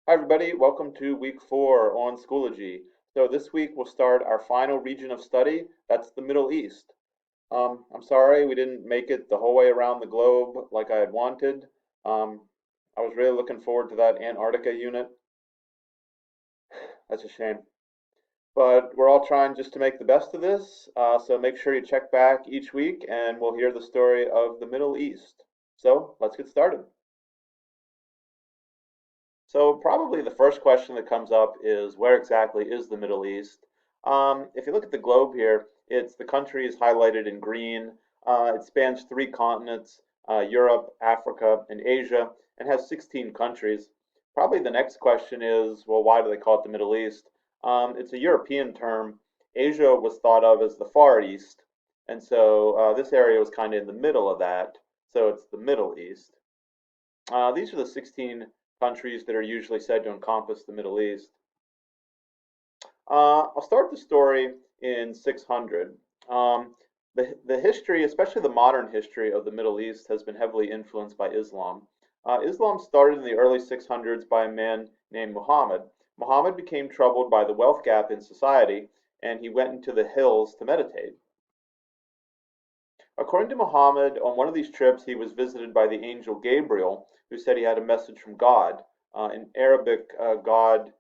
Hi everybody, welcome to week 4 on Schoology. So this week we'll start our final region of study, that's the Middle East. I'm sorry we didn't make it the whole way around the globe like I had wanted. I was really looking forward to that Antarctica unit. That's a shame. But we're all trying just to make the best of this, so make sure you check back each week and we'll hear the story of the Middle East. So let's get started. So probably the first question that comes up is where exactly is the Middle East? If you look at the globe here, it's the country is highlighted in green. It spans three continents, Europe, Africa, and Asia, and has 16 countries. Probably the next question is, well, why do they call it the Middle East? It's a European term. Asia was thought of as the Far East, and so this area was kind of in the middle of that, so it's the Middle East. These are the 16 countries that are usually said to encompass the Middle East. I'll start the story in 600. The history, especially the modern history of the Middle East, has been heavily influenced by Islam. Islam started in the early 600s by a man named Muhammad. Muhammad became troubled by the wealth gap in society, and he went into the hills to meditate. According to Muhammad, on one of these trips he was visited by the angel Gabriel, who said he had a message from God. In Arabic, God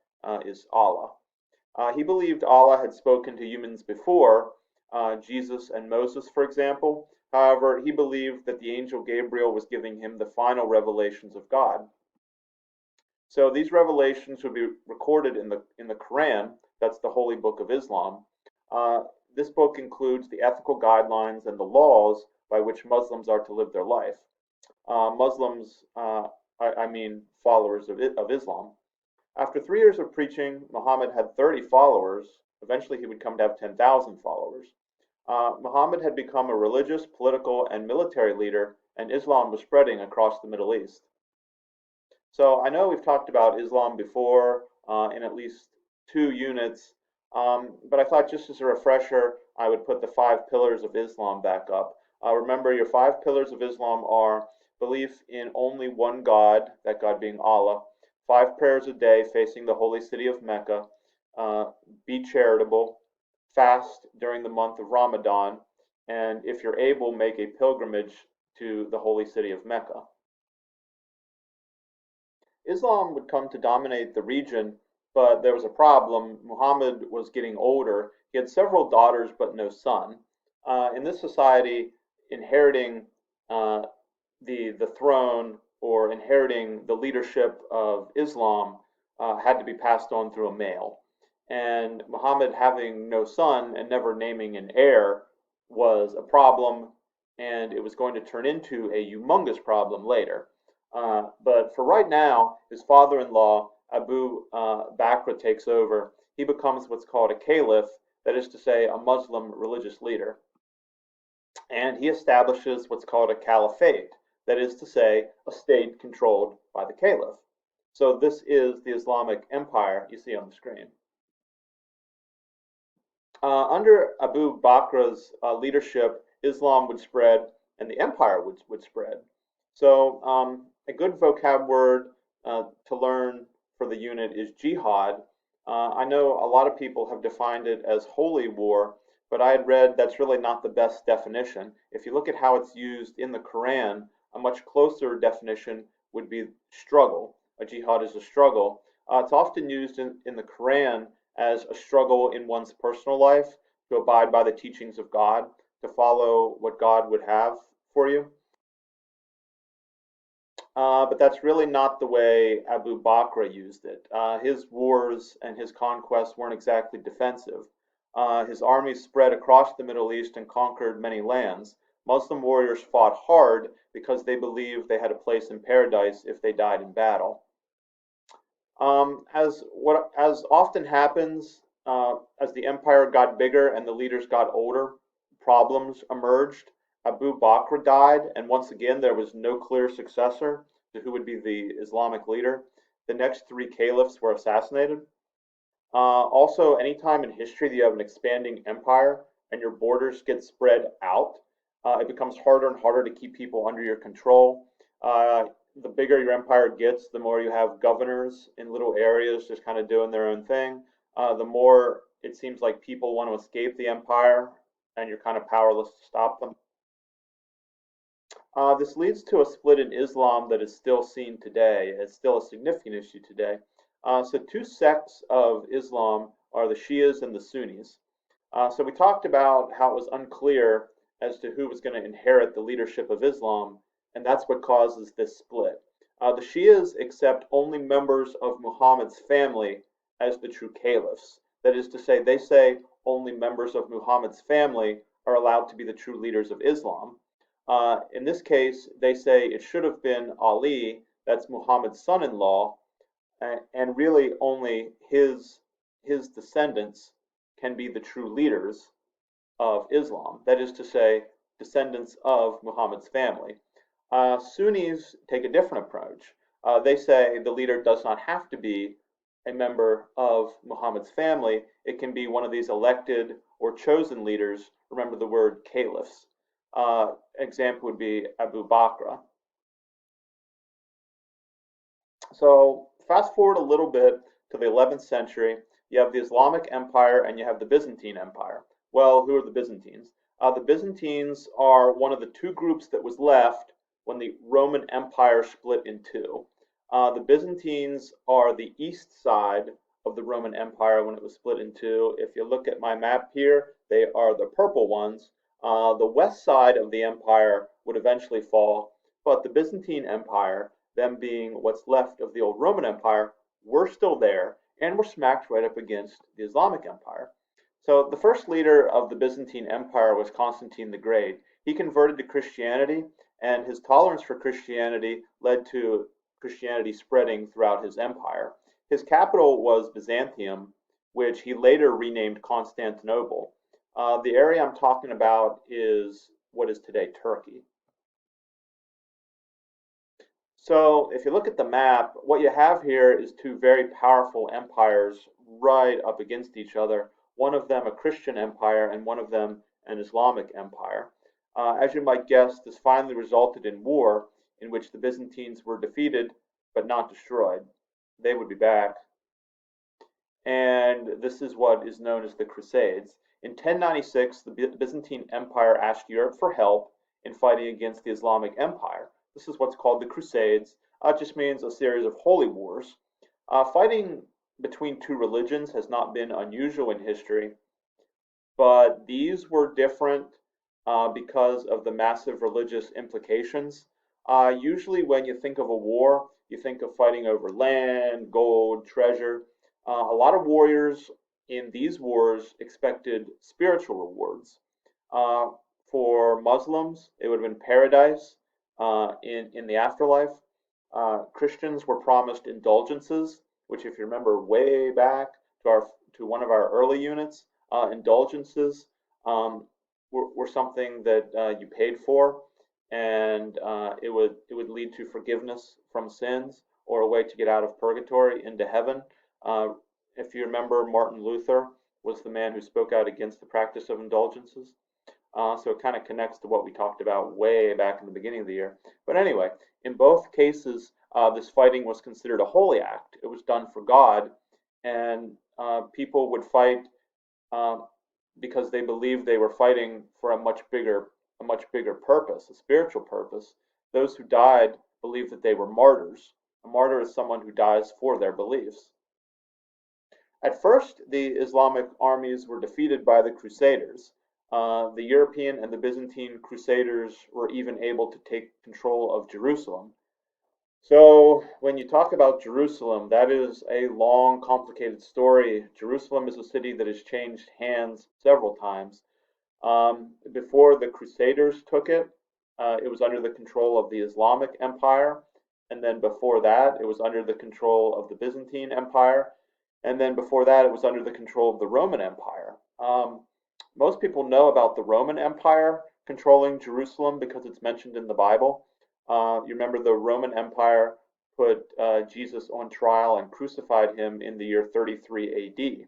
is Allah. He believed Allah had spoken to humans before, Jesus and Moses, for example. However, he believed that the angel Gabriel was giving him the final revelations of God. So these revelations would be recorded in the Quran. That's the holy book of Islam. Uh, this book includes the ethical guidelines and the laws by which Muslims are to live their life. Muslims, I mean followers of Islam. After 3 years of preaching, Muhammad had 30 followers. Eventually, he would come to have 10,000 followers. Muhammad had become a religious, political, and military leader, and Islam was spreading across the Middle East. So I know we've talked about Islam before in at least 2 units, but I thought just as a refresher, I would put the 5 pillars of Islam back up. Remember, your 5 pillars of Islam are belief in only one God, that God being Allah, 5 prayers a day facing the holy city of Mecca, be charitable, fast during the month of Ramadan, and if you're able, make a pilgrimage to the holy city of Mecca. Islam would come to dominate the region, but there was a problem. Muhammad was getting older. He had several daughters, but no son. In this society, inheriting uh, the throne or inheriting the leadership of Islam had to be passed on through a male. And Muhammad having no son and never naming an heir was a problem, and it was going to turn into a humongous problem later. But for right now, his father-in-law, Abu Bakr, takes over. He becomes what's called a caliph, that is to say, a Muslim religious leader. And he establishes what's called a caliphate, that is to say, a state controlled by the caliph. So this is the Islamic empire you see on the screen. Under Abu Bakr's leadership, Islam would spread and the empire would spread. So a good vocab word to learn for the unit is jihad. I know a lot of people have defined it as holy war, but I had read that's really not the best definition. If you look at how it's used in the Quran, a much closer definition would be struggle. A jihad is a struggle. It's often used in the Quran as a struggle in one's personal life to abide by the teachings of God, to follow what God would have for you. But that's really not the way Abu Bakr used it. His wars and his conquests weren't exactly defensive. His armies spread across the Middle East and conquered many lands. Muslim warriors fought hard because they believed they had a place in paradise if they died in battle. As often happens, as the empire got bigger and the leaders got older, problems emerged. Abu Bakr died, and once again there was no clear successor to who would be the Islamic leader. The next 3 caliphs were assassinated. Also, anytime in history that you have an expanding empire and your borders get spread out, it becomes harder and harder to keep people under your control. the bigger your empire gets, the more you have governors in little areas just kind of doing their own thing. The more it seems like people want to escape the empire, and you're kind of powerless to stop them. This leads to a split in Islam that is still seen today. It's still a significant issue today. So, two sects of Islam are the Shias and the Sunnis. So, we talked about how it was unclear as to who was going to inherit the leadership of Islam, and that's what causes this split. The Shias accept only members of Muhammad's family as the true caliphs. That is to say, they say only members of Muhammad's family are allowed to be the true leaders of Islam. In this case, they say it should have been Ali, that's Muhammad's son-in-law, and really only his descendants can be the true leaders of Islam. That is to say, descendants of Muhammad's family. Sunnis take a different approach. They say the leader does not have to be a member of Muhammad's family. It can be one of these elected or chosen leaders. Remember the word caliphs. Example would be Abu Bakr. So fast forward a little bit to the 11th century. You have the Islamic Empire and you have the Byzantine Empire. Well, who are the Byzantines? The Byzantines are one of the two groups that was left when the Roman Empire split in two. The Byzantines are the east side of the Roman Empire when it was split in two. If you look at my map here, they are the purple ones. The west side of the empire would eventually fall, but the Byzantine Empire, them being what's left of the old Roman Empire, were still there and were smacked right up against the Islamic Empire. So the first leader of the Byzantine Empire was Constantine the Great. He converted to Christianity, and his tolerance for Christianity led to Christianity spreading throughout his empire. His capital was Byzantium, which he later renamed Constantinople. The area I'm talking about is what is today Turkey. So if you look at the map, what you have here is two very powerful empires right up against each other. One of them a Christian empire and one of them an Islamic empire. As you might guess, this finally resulted in war in which the Byzantines were defeated but not destroyed. They would be back. And this is what is known as the Crusades. In 1096, the Byzantine Empire asked Europe for help in fighting against the Islamic Empire. This is what's called the Crusades. It just means a series of holy wars. Fighting between two religions has not been unusual in history, but these were different because of the massive religious implications. Usually, when you think of a war, you think of fighting over land, gold, treasure. A lot of warriors in these wars expected spiritual rewards. For Muslims, it would have been paradise in the afterlife. Christians were promised indulgences, which, if you remember way back to one of our early units, indulgences were something that you paid for, and it would lead to forgiveness from sins or a way to get out of purgatory into heaven. If you remember, Martin Luther was the man who spoke out against the practice of indulgences. So it kind of connects to what we talked about way back in the beginning of the year. But anyway, in both cases, this fighting was considered a holy act. It was done for God, and people would fight because they believed they were fighting for a much bigger purpose, a spiritual purpose. Those who died believed that they were martyrs. A martyr is someone who dies for their beliefs. At first, the Islamic armies were defeated by the Crusaders. The European and the Byzantine Crusaders were even able to take control of Jerusalem. So, when you talk about Jerusalem, that is a long, complicated story. Jerusalem is a city that has changed hands several times. Before the Crusaders took it, it was under the control of the Islamic Empire. And then before that, it was under the control of the Byzantine Empire. And then before that, it was under the control of the Roman Empire. Most people know about the Roman Empire controlling Jerusalem because it's mentioned in the Bible. You remember the Roman Empire put Jesus on trial and crucified him in the year 33 AD.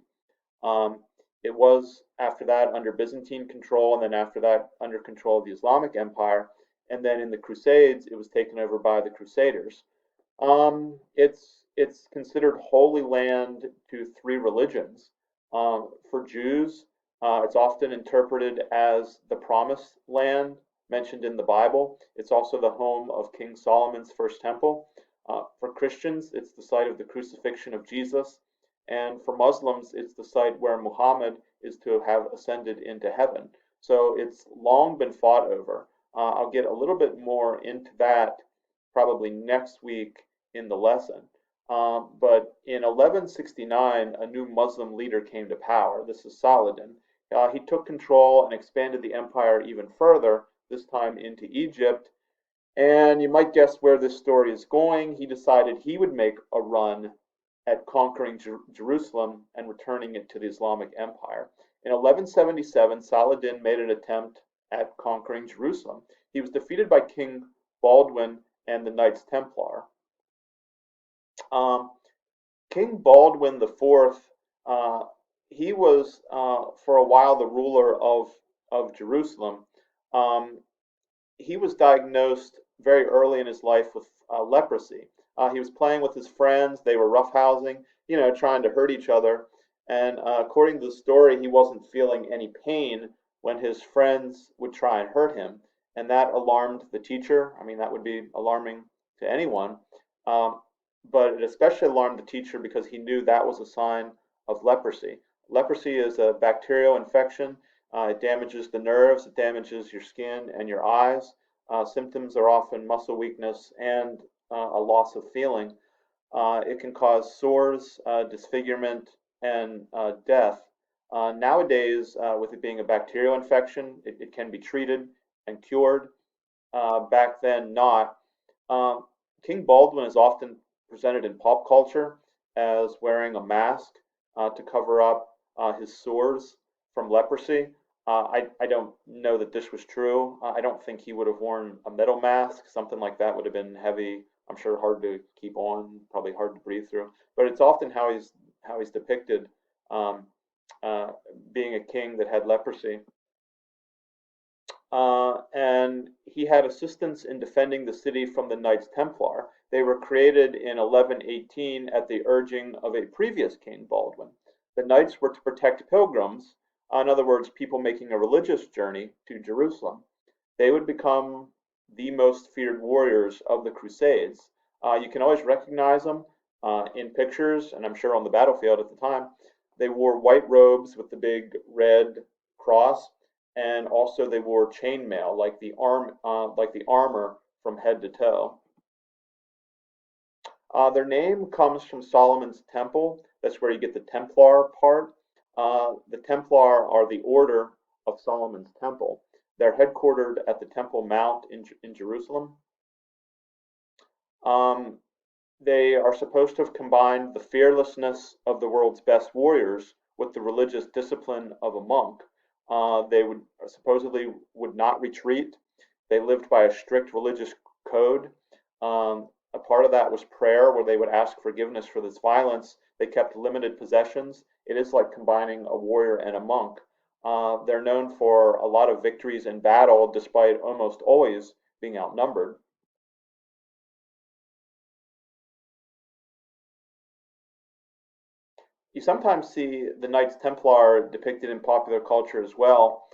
It was after that under Byzantine control, and then after that under control of the Islamic Empire. and then in the Crusades, it was taken over by the Crusaders. It's considered holy land to three religions. For Jews, it's often interpreted as the promised land mentioned in the Bible. It's also the home of King Solomon's first temple. For Christians, it's the site of the crucifixion of Jesus. And for Muslims, it's the site where Muhammad is to have ascended into heaven. So it's long been fought over. I'll get a little bit more into that probably next week in the lesson. But in 1169, a new Muslim leader came to power. This is Saladin. He took control and expanded the empire even further, this time into Egypt. And you might guess where this story is going. He decided he would make a run at conquering Jerusalem and returning it to the Islamic Empire. In 1177, Saladin made an attempt at conquering Jerusalem. He was defeated by King Baldwin and the Knights Templar. King Baldwin IV, he was for a while the ruler of Jerusalem. Um, he was diagnosed very early in his life with leprosy. He was playing with his friends. They were roughhousing, trying to hurt each other. And according to the story, he wasn't feeling any pain when his friends would try and hurt him. And that alarmed the teacher. I mean, that would be alarming to anyone. Um, but it especially alarmed the teacher because he knew that was a sign of leprosy. Leprosy is a bacterial infection. It damages the nerves, it damages your skin and your eyes. Symptoms are often muscle weakness and a loss of feeling. It can cause sores, disfigurement, and death. Nowadays, with it being a bacterial infection, it can be treated and cured. Back then, not. Um, King Baldwin is often presented in pop culture as wearing a mask to cover up his sores from leprosy. I don't know that this was true. I don't think he would have worn a metal mask. Something like that would have been heavy. I'm sure hard to keep on, probably hard to breathe through. But it's often how he's depicted, um, uh, being a king that had leprosy. And he had assistance in defending the city from the Knights Templar. They were created in 1118 at the urging of a previous king, Baldwin. The Knights were to protect pilgrims, in other words, people making a religious journey to Jerusalem. They would become the most feared warriors of the Crusades. You can always recognize them in pictures, and I'm sure on the battlefield at the time. They wore white robes with the big red cross, and also they wore chainmail, like the armor from head to toe. Their name comes from Solomon's temple. That's where you get the Templar part. The Templar are the order of Solomon's temple. They're headquartered at the Temple Mount in Jerusalem. Um, they are supposed to have combined the fearlessness of the world's best warriors with the religious discipline of a monk. They would supposedly would not retreat. They lived by a strict religious code. A part of that was prayer, where they would ask forgiveness for this violence. They kept limited possessions. It is like combining a warrior and a monk. They're known for a lot of victories in battle, despite almost always being outnumbered. You sometimes see the Knights Templar depicted in popular culture as well.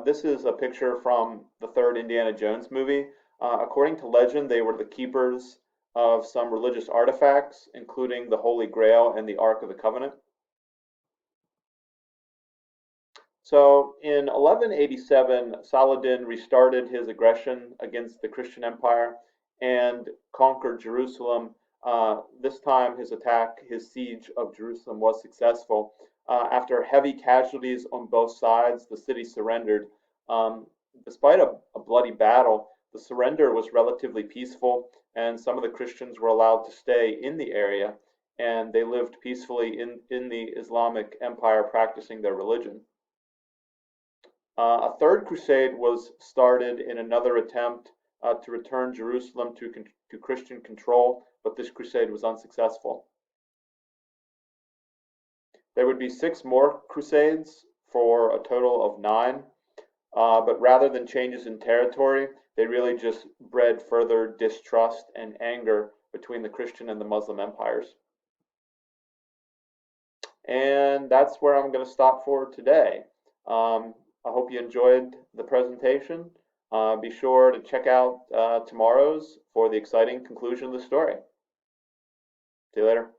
This is a picture from the third Indiana Jones movie. According to legend, they were the keepers of some religious artifacts, including the Holy Grail and the Ark of the Covenant. So in 1187, Saladin restarted his aggression against the Christian Empire and conquered Jerusalem. This time, his siege of Jerusalem was successful. After heavy casualties on both sides, the city surrendered. Um, Despite a bloody battle, the surrender was relatively peaceful, and some of the Christians were allowed to stay in the area, and they lived peacefully in the Islamic Empire practicing their religion. A third crusade was started in another attempt to return Jerusalem to Christian control, but this crusade was unsuccessful. There would be six more crusades for a total of nine. but rather than changes in territory, they really just bred further distrust and anger between the Christian and the Muslim empires. And that's where I'm going to stop for today. I hope you enjoyed the presentation. Be sure to check out tomorrow's for the exciting conclusion of the story. See you later.